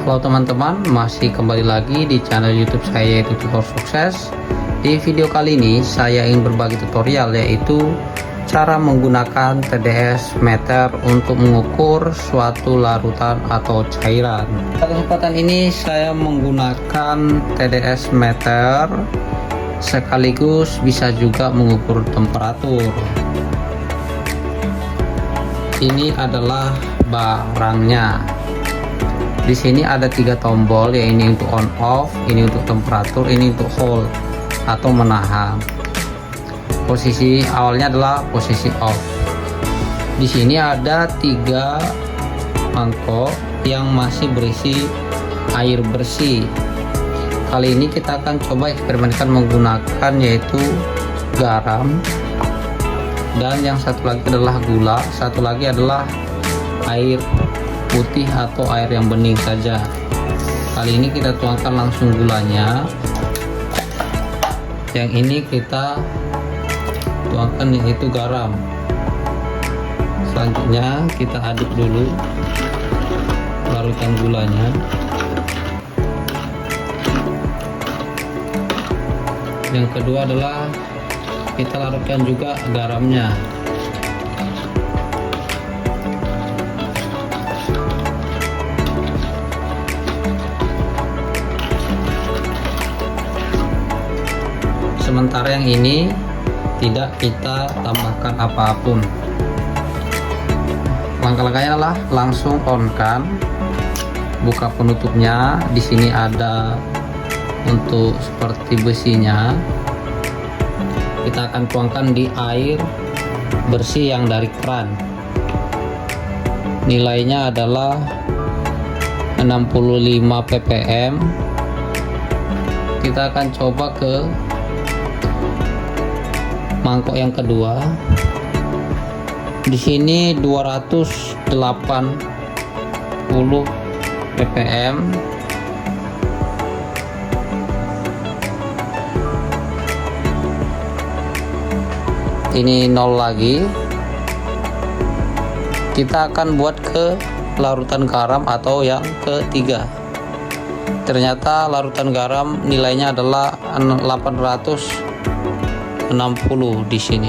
Halo teman-teman, masih kembali lagi di channel YouTube saya, yaitu Tutor Sukses. Di video kali ini saya ingin berbagi tutorial, yaitu cara menggunakan TDS meter untuk mengukur suatu larutan atau cairan. Pada kesempatan ini saya menggunakan TDS meter, sekaligus bisa juga mengukur temperatur. Ini adalah barangnya. Di sini ada 3 tombol, ya, ini untuk on off, ini untuk temperatur, ini untuk hold atau menahan. Posisi awalnya adalah posisi off. Di sini ada 3 mangkok yang masih berisi air bersih. Kali ini kita akan coba eksperimenkan menggunakan yaitu garam, dan yang satu lagi adalah gula, satu lagi adalah air putih atau air yang bening saja. Kali ini kita tuangkan langsung gulanya. Yang ini kita tuangkan yaitu garam. Selanjutnya kita aduk dulu larutan gulanya. Yang kedua adalah kita larutkan juga garamnya. Sementara yang ini tidak kita tambahkan apapun. Langkah-langkahnya adalah langsung on kan, buka penutupnya. Di sini ada untuk seperti besinya. Kita akan tuangkan di air bersih yang dari keran. Nilainya adalah 65 ppm. Kita akan coba ke mangkok yang kedua. Di sini 280 ppm. Ini 0 lagi. Kita akan buat ke larutan garam atau yang ketiga. Ternyata larutan garam nilainya adalah 860 di sini.